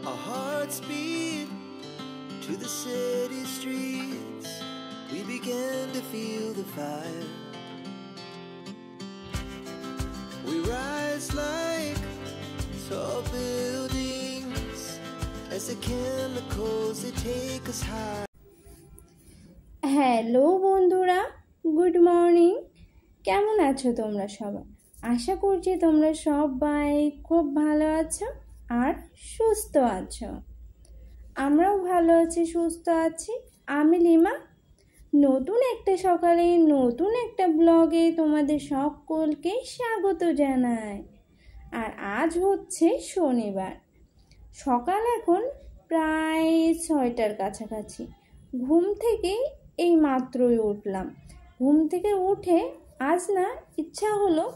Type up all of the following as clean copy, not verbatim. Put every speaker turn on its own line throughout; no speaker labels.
Our hearts beat to the city streets. We began to feel the fire. We rise like tall buildings as the chemicals they take us high.
Hello বন্ধুরা, good morning. কেমন আছো তোমরা সবাই? আশা করছি তোমরা সবাই খুব ভালো আছো আর সুস্থ আছো। আমরাও ভালো আছি, সুস্থ আছি। আমি লিমা, নতুন একটা সকালে নতুন একটা ব্লগে তোমাদের সকলকে স্বাগত জানাই। আর আজ হচ্ছে শনিবার, সকাল এখন প্রায় 6টার কাছাকাছি। ঘুম থেকে এই মাত্রই উঠলাম। ঘুম থেকে উঠে আজ না ইচ্ছা হলো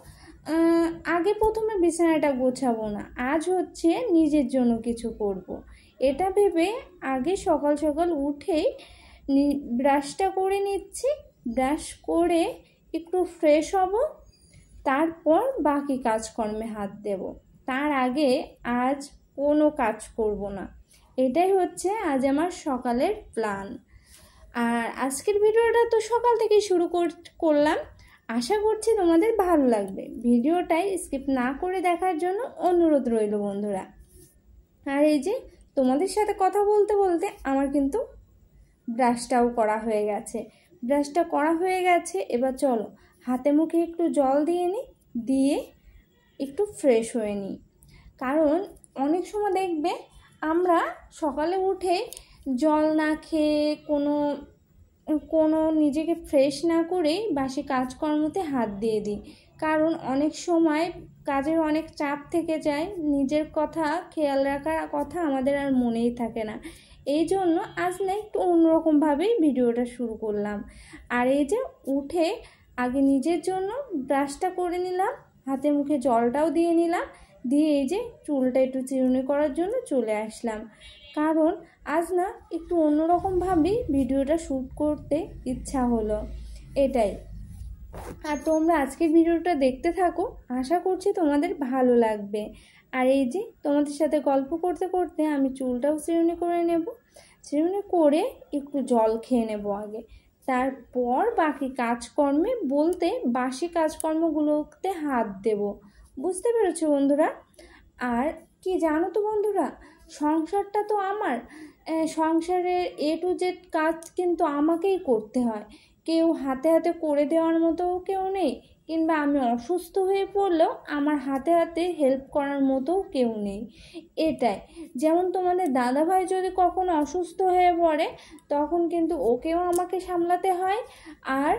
আগে প্রথমে বিছানাটা গোছাবো না, আজ হচ্ছে নিজের জন্য কিছু করব। এটা ভেবে আগে সকাল সকাল উঠেই ব্রাশটা করে নিচ্ছি। ব্রাশ করে একটু ফ্রেশ হব, তারপর বাকি কাজকর্মে হাত দেব। তার আগে আজ কোনো কাজ করব না। এটাই হচ্ছে আজ আমার সকালের প্ল্যান। আর আজকের ভিডিওটা তো সকাল থেকেই শুরু করলাম। আশা করছি তোমাদের ভালো লাগবে। ভিডিওটাই স্কিপ না করে দেখার জন্য অনুরোধ রইল বন্ধুরা। আর এই যে তোমাদের সাথে কথা বলতে বলতে আমার কিন্তু ব্রাশটাও করা হয়ে গেছে। ব্রাশটা করা হয়ে গেছে, এবার চলো হাতে মুখে একটু জল দিয়ে নিই, দিয়ে একটু ফ্রেশ হয়ে নিই। কারণ অনেক সময় দেখবে আমরা সকালে উঠে জল না খেয়ে কোনো নিজেকে ফ্রেশ না করেই বাসি কাজকর্মতে হাত দিয়ে দিই। কারণ অনেক সময় কাজের অনেক চাপ থেকে যায়, নিজের কথা খেয়াল রাখার কথা আমাদের আর মনেই থাকে না। এই জন্য আজ না একটু অন্যরকমভাবেই ভিডিওটা শুরু করলাম। আর এই যে উঠে আগে নিজের জন্য ব্রাশটা করে নিলাম, হাতে মুখে জলটাও দিয়ে নিলাম, দিয়ে এই যে চুলটা একটু চিরুনি করার জন্য চলে আসলাম। কারণ আজ না একটু অন্যরকমভাবেই ভিডিওটা শ্যুট করতে ইচ্ছা হলো, এটাই। আর তোমরা আজকের ভিডিওটা দেখতে থাকো, আশা করছি তোমাদের ভালো লাগবে। আর এই যে তোমাদের সাথে গল্প করতে করতে আমি চুলটাও চিরুনি করে নেব। চিরুনি করে একটু জল খেয়ে নেব আগে, তারপর বাকি কাজকর্মে বলতে বাসি কাজকর্মগুলোতে হাত দেব। বুঝতে পেরেছো বন্ধুরা? আর কি জানো তো বন্ধুরা, সংসারটা তো আমার, সংসারের A to Z কাজ কিন্তু আমাকেই করতে হয়। কেউ হাতে হাতে করে দেওয়ার মতো কেউ নেই, কিংবা আমি অসুস্থ হয়ে পড়লেও আমার হাতে হাতে হেল্প করার মতো কেউ নেই। এটাই, যেমন তোমাদের দাদাভাই যদি কখনো অসুস্থ হয়ে পড়ে তখন কিন্তু ওকেও আমাকে সামলাতে হয়, আর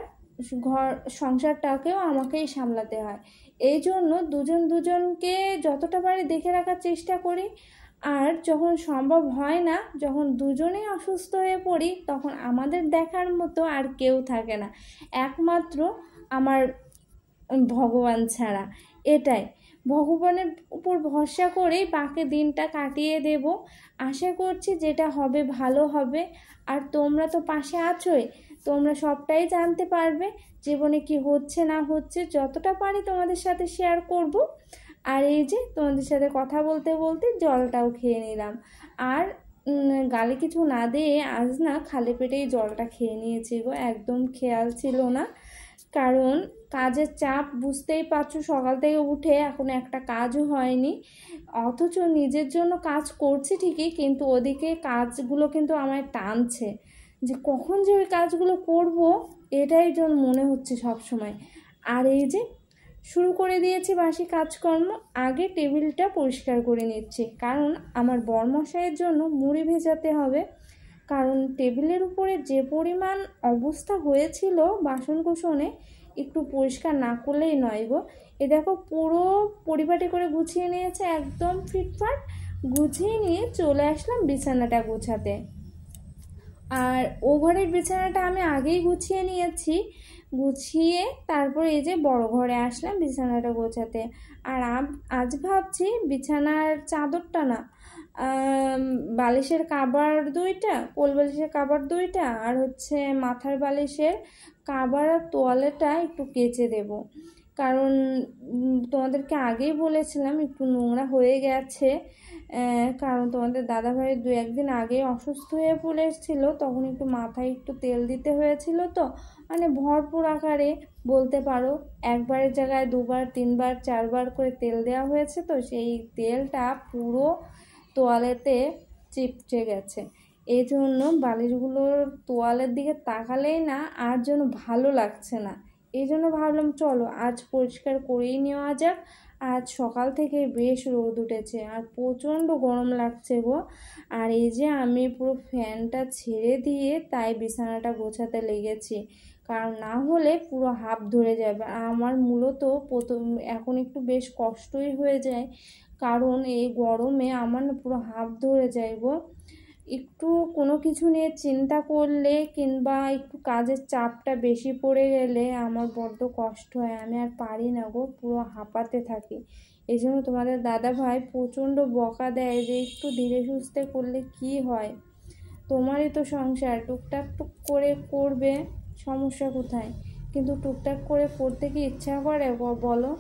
সংসারটাকেও আমাকেই সামলাতে হয়। এই জন্য দুজনকে যতটা পারি দেখে রাখার চেষ্টা করি। আর যখন সম্ভব হয় না, যখন দুজনেই অসুস্থ হয়ে পড়ি, তখন আমাদের দেখার মতো আর কেউ থাকে না, একমাত্র আমার ভগবান ছাড়া। এটাই, ভগবানের উপর ভরসা করেই বাকি দিনটা কাটিয়ে দেব। আশা করছি যেটা হবে ভালো হবে। আর তোমরা তো পাশে আছোই, তোমরা সবটাই জানতে পারবে জীবনে কি হচ্ছে না হচ্ছে। যতটা পারি তোমাদের সাথে শেয়ার করব। আর এই যে তোমাদের সাথে কথা বলতে বলতে জলটাও খেয়ে নিলাম। আর গালে কিছু না দিয়ে আজ না খালি পেটেই জলটা খেয়ে নিয়েছি গো, একদম খেয়াল ছিল না। কারণ কাজের চাপ বুঝতেই পারছো, সকাল থেকে উঠে এখন একটা কাজও হয়নি, অথচ নিজের জন্য কাজ করছি ঠিকই, কিন্তু ওদিকে কাজগুলো কিন্তু আমায় টানছে যে কখন যে ওই কাজগুলো করব, এটাই জন্য মনে হচ্ছে সব সময়। আর এই যে শুরু করে দিয়েছি বাসি কাজকর্ম। আগে টেবিলটা পরিষ্কার করে নিচ্ছি, কারণ আমার বরমশাইয়ের জন্য মুড়ি ভেজাতে হবে। কারণ টেবিলের উপরে যে পরিমাণ অবস্থা হয়েছিল বাসনকোসনে, একটু পরিষ্কার না করলেই নয় গো। এ দেখো পুরো পরিপাটি করে গুছিয়ে নিয়েছে, একদম ফিটফাট গুছিয়ে নিয়ে চলে আসলাম বিছানাটা গোছাতে। আর ও ঘরের বিছানাটা আমি আগেই গুছিয়ে নিয়েছি, গুছিয়ে তারপর এই যে বড় ঘরে আসলাম বিছানাটা গোছাতে। আর আজ ভাবছি বিছানার চাদরটা না, বালিশের কাভার 2টা, কোল বালিশের কাভার 2টা, আর হচ্ছে মাথার বালিশের কাভার আর তোয়ালেটা একটু কেচে দেব। কারণ তোমাদেরকে আগেই বলেছিলাম একটু নোংরা হয়ে গেছে, কারণ তোমাদের দাদাভাই 2-1 দিন আগে অসুস্থ হয়ে পড়েছিল, তখন একটু মাথায় একটু তেল দিতে হয়েছিল, তো মানে ভরপুর আকারে বলতে পারো, একবারের জায়গায় 2বার 3বার 4বার করে তেল দেওয়া হয়েছে, তো সেই তেলটা পুরো তোয়ালেতে চিপচে গেছে। এই জন্য বালিশগুলোর তোয়ালের দিকে তাকালেই না আর যেন ভালো লাগছে না। এই জন্য ভাবলাম চলো আজ পরিষ্কার করেই নেওয়া যাক। আজ সকাল থেকে বেশ রোদ উঠেছে আর প্রচণ্ড গরম লাগছে গো। আর এই যে আমি পুরো ফ্যানটা ছেড়ে দিয়ে তাই বিছানাটা গোছাতে লেগেছি, কারণ না হলে পুরো হাঁপ ধরে যাবে। আমার মূলত এখন একটু বেশ কষ্টই হয়ে যায়, কারণ এই গরমে আমার না পুরো হাঁপ ধরে যায় গো। একটু কোনো কিছু নিয়ে চিন্তা করলে কিংবা একটু কাজের চাপটা বেশি পড়ে গেলে আমার বড্ড কষ্ট হয়, আমি আর পারি না গো, পুরো হাঁপাতে থাকি। এই জন্য তোমাদের দাদাভাই প্রচণ্ড বকা দেয় যে একটু ধীরে সুস্থে করলে কি হয়, তোমারই তো সংসার, টুকটাক টুক করে করবে, সমস্যা কোথায়? কিন্তু টুকটাক করে করতে কি ইচ্ছা করে বলো?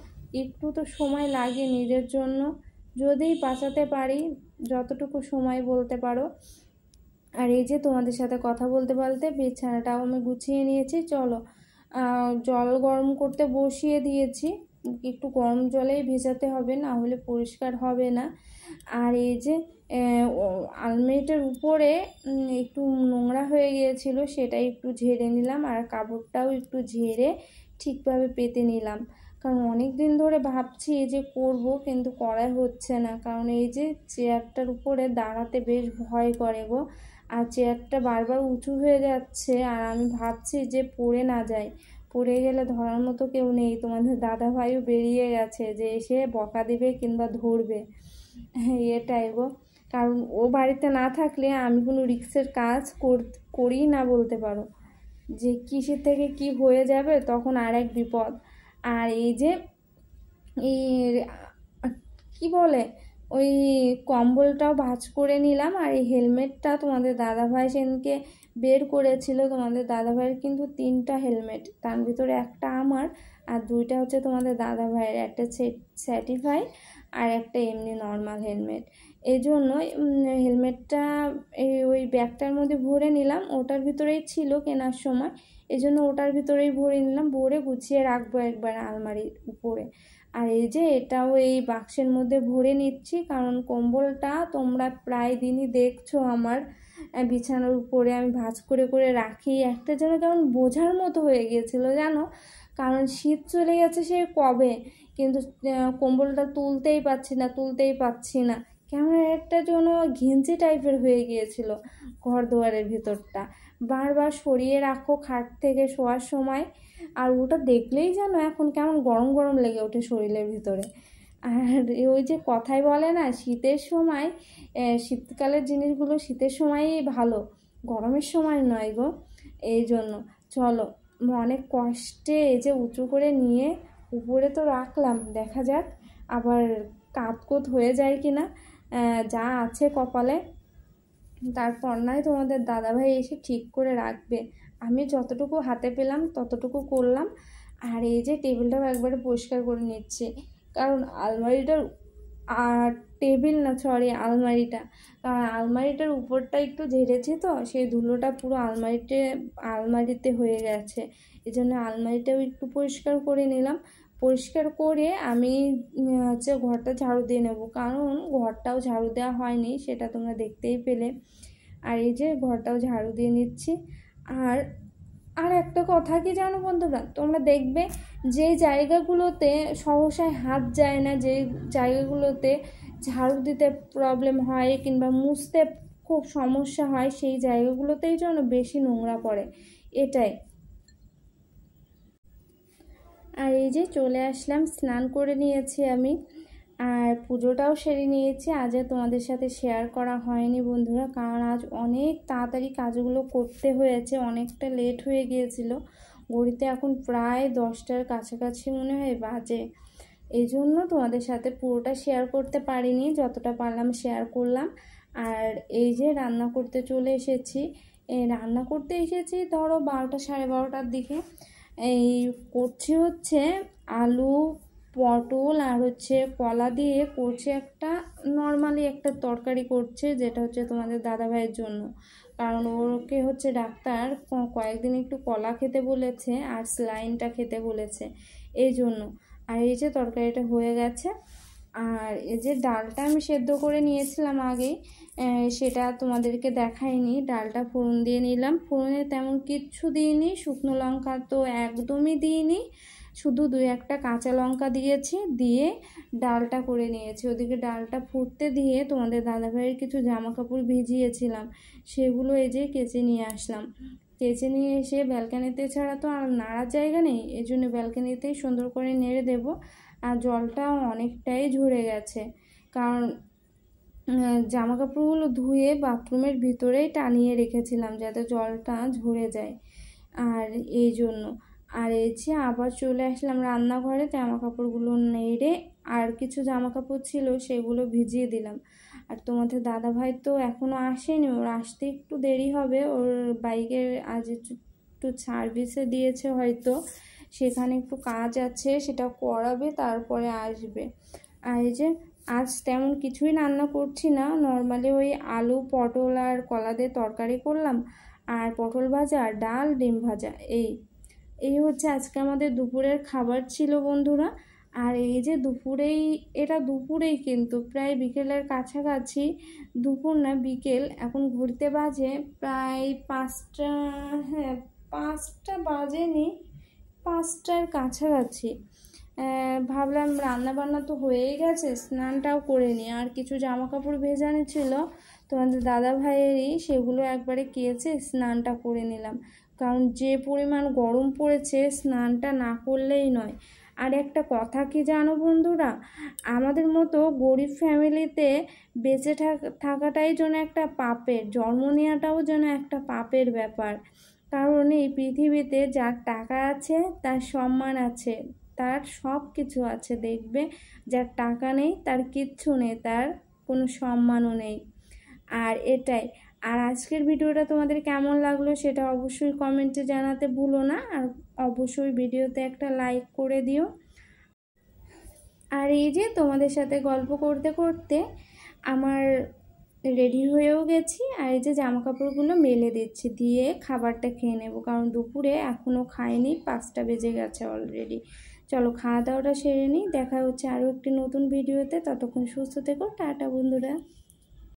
একটু তো সময় লাগে নিজের জন্য, যদি বাঁচাতে পারি যতটুকু সময় বলতে পারো। আর এই যে তোমাদের সাথে কথা বলতে বলতে বিছানাটাও আমি গুছিয়ে নিয়েছি। চলো জল গরম করতে বসিয়ে দিয়েছি, একটু গরম জলেই ভেজাতে হবে, না হলে পরিষ্কার হবে না। আর এই যে আলমারিটার উপরে একটু নোংরা হয়ে গিয়েছিল, সেটাই একটু ঝেড়ে নিলাম, আর কাপড়টাও একটু ঝেড়ে ঠিকভাবে পেতে নিলাম, কারণ অনেক দিন ধরে ভাবছি যে করব, কিন্তু করাই হচ্ছে না। কারণ এই যে চেয়ারটার উপরে দাঁড়াতে বেশ ভয় করে গো, আর চেয়ারটা বারবার উঁচু হয়ে যাচ্ছে, আর আমি ভাবছি যে পড়ে না যায়, পড়ে গেলে ধরার মতো কেউ নেই। তোমাদের দাদাভাইও বেরিয়ে গেছে যে এসে বকা দিবে কিংবা ধরবে, এটাই গো। কারণ ও বাড়িতে না থাকলে আমি কোনো রিস্কের কাজ করি না বলতে পারো, যে কিসের থেকে কি হয়ে যাবে তখন আর এক বিপদ। আর এই যে এই কি বলে ওই কম্বলটাও ভাঁজ করে নিলাম, আর এই হেলমেটটা তোমাদের দাদাভাই সেদিনকে বের করেছিল। তোমাদের দাদাভাইয়ের কিন্তু 3টা হেলমেট, তার ভিতরে একটা আমার আর 2টা হচ্ছে তোমাদের দাদাভাইয়ের, একটা সার্টিফাইড আর একটা এমনি নর্মাল হেলমেট। এই জন্য হেলমেটটা ওই ব্যাগটার মধ্যে ভরে নিলাম, ওটার ভিতরেই ছিল কেনার সময়, এই জন্য ওটার ভিতরেই ভরে নিলাম, ভরে গুছিয়ে রাখবো একবার আলমারির উপরে। আর এই যে এটাও এই বাক্সের মধ্যে ভরে নিচ্ছি, কারণ কম্বলটা তোমরা প্রায় দিনই দেখছো আমার বিছানার উপরে আমি ভাঁজ করে করে রাখি, একটা যেন কেমন বোঝার মতো হয়ে গিয়েছিল জানো, কারণ শীত চলে গেছে সে কবে, কিন্তু কম্বলটা তুলতেই পাচ্ছি না, কেমন একটা যেন ঘিঞ্চি টাইপের হয়ে গিয়েছিল ঘর দুয়ারের ভিতরটা, বারবার সরিয়ে রাখো খাট থেকে শোয়ার সময়, আর ওটা দেখলেই যেন এখন কেমন গরম গরম লেগে ওঠে শরীরের ভিতরে। আর ওই যে কথাই বলে না, শীতের সময় শীতকালের জিনিসগুলো শীতের সময়ই ভালো, গরমের সময় নয় গো। এই জন্য চলো অনেক কষ্টে এই যে উঁচু করে নিয়ে উপরে তো রাখলাম, দেখা যাক আবার কাতকুত হয়ে যায় কিনা, যা আছে কপালে, তারপর নয় তোমাদের দাদাভাই এসে ঠিক করে রাখবে। আমি যতটুকু হাতে পেলাম ততটুকু করলাম। আর এই যে টেবিলটাও একবারে পরিষ্কার করে নিচ্ছে, কারণ আলমারিটার আলমারিটার উপরটা একটু ঝেড়েছি, তো সেই ধুলোটা পুরো আলমারিতে হয়ে গেছে, এই জন্য আলমারিটাও একটু পরিষ্কার করে নিলাম। পরিষ্কার করে আমি হচ্ছে ঘরটা ঝাড়ু দিয়ে নেব, কারণ ঘরটাও ঝাড়ু দেওয়া হয়নি, সেটা তোমরা দেখতেই পেলে। আর এই যে ঘরটাও ঝাড়ু দিয়ে নিচ্ছি। আর একটা কথা কি জানো বন্ধুরা, তোমরা দেখবে যে জায়গাগুলোতে সহসায় হাত যায় না, যে জায়গাগুলোতে ঝাড়ু দিতে প্রবলেম হয় কিংবা মুছতে খুব সমস্যা হয়, সেই জায়গাগুলোতেই যেন বেশি নোংরা পড়ে, এটাই। আর এই যে চলে আসলাম, স্নান করে নিয়েছি আমি, আর পুজোটাও সেরে নিয়েছি। আজ তোমাদের সাথে শেয়ার করা হয়নি বন্ধুরা, কারণ আজ অনেক তাড়াতাড়ি কাজগুলো করতে হয়েছে, অনেকটা লেট হয়ে গিয়েছিল, ঘড়িতে এখন প্রায় 10টার কাছাকাছি মনে হয় বাজে, এই জন্য তোমাদের সাথে পুরোটা শেয়ার করতে পারিনি, যতটা পারলাম শেয়ার করলাম। আর এই যে রান্না করতে চলে এসেছি, ধরো 12টা 12:30 দিকে। এই করছি হচ্ছে আলু, পটল আর হচ্ছে কলা দিয়ে করছে একটা নর্মালি একটা তরকারি করছে, যেটা হচ্ছে তোমাদের দাদাভাইয়ের জন্য। কারণ ওকে হচ্ছে ডাক্তার কয়েকদিন একটু কলা খেতে বলেছে আর স্যালাইনটা খেতে বলেছে, এই জন্য। আর এই যে তরকারিটা হয়ে গেছে। আর এই যে ডালটা আমি সেদ্ধ করে নিয়েছিলাম আগেই, সেটা তোমাদেরকে দেখাইনি। ডালটা ফোড়ন দিয়ে নিলাম, ফোড়নে তেমন কিচ্ছু দিইনি, শুকনো লঙ্কা তো একদমই দিইনি, শুধু 2-1টা কাঁচা লঙ্কা দিয়েছি, দিয়ে ডালটা করে নিয়েছি। ওদিকে ডালটা ফুটতে দিয়ে তোমাদের দাদাভাইয়ের কিছু জামা কাপড় ভিজিয়েছিলাম, সেগুলো এই যে কেচে নিয়ে আসলাম। কেচে নিয়ে এসে ব্যালকানিতে ছাড়া তো আর নাড়ার জায়গা নেই, এই জন্য ব্যালকানিতেই সুন্দর করে নেড়ে দেব। আর জলটাও অনেকটাই ঝরে গেছে, কারণ জামা কাপড়গুলো ধুয়ে বাথরুমের ভিতরেই টানিয়ে রেখেছিলাম যাতে জলটা ঝরে যায়, আর এই জন্য। আর এই যে আবার চলে আসলাম রান্নাঘরে, জামা কাপড়গুলো নেড়ে আর কিছু জামা কাপড় ছিল সেগুলো ভিজিয়ে দিলাম। আর তোমাদের দাদাভাই তো এখনও আসেনি, ওর আসতে একটু দেরি হবে। ওর বাইকের আজ একটু সার্ভিসে দিয়েছে হয়তো, সেখানে একটু কাজ আছে, সেটা করাবে, তারপরে আসবে। আর এই যে আজ তেমন কিছুই রান্না করছি না, নর্মালি ওই আলু, পটল আর কলা দিয়ে তরকারি করলাম, আর পটল ভাজা আর ডাল, ডিম ভাজা, এই হচ্ছে আজকে আমাদের দুপুরের খাবার ছিল বন্ধুরা। আর এই যে এটা দুপুরেই কিন্তু প্রায় বিকেলের কাছাকাছি, দুপুর না বিকেল, এখন ঘুরতে বাজে প্রায় 5টা, হ্যাঁ 5টা বাজেনি, 5টার কাছাকাছি। ভাবলাম রান্না বান্না তো হয়েই গেছে, স্নানটাও করে নিই। আর কিছু জামা কাপড় ভেজানো ছিল তোমাদের দাদা ভাইয়েরই, সেগুলো একবারে কেচে স্নানটা করে নিলাম, কারণ যে পরিমাণ গরম পড়েছে স্নানটা না করলেই নয়। আর একটা কথা কি জানো বন্ধুরা, আমাদের মতো গরিব ফ্যামিলিতে বেঁচে থাকাটাই যেন একটা পাপের, জন্ম নেওয়াটাও যেন একটা পাপের ব্যাপার। কারণ এই পৃথিবীতে যার টাকা আছে তার সম্মান আছে, তার সব কিছু আছে, দেখবে যার টাকা নেই তার কিচ্ছু নেই, তার কোনো সম্মানও নেই। আর এটাই। আর আজকের ভিডিওটা তোমাদের কেমন লাগলো সেটা অবশ্যই কমেন্টে জানাতে ভুলো না, আর অবশ্যই ভিডিওতে একটা লাইক করে দিও। আর এই যে তোমাদের সাথে গল্প করতে করতে আমার রেডি হয়েও গেছি, আর এই যে জামা কাপড়গুলো মেলে দিচ্ছি, দিয়ে খাবারটা খেয়ে নেব, কারণ দুপুরে এখনও খাইনি, 5টা বেজে গেছে অলরেডি। চলো খাওয়া দাওয়াটা সেরে নিই, দেখা হচ্ছে আরও একটি নতুন ভিডিওতে, ততক্ষণ সুস্থ থেকো, টাটা বন্ধুরা।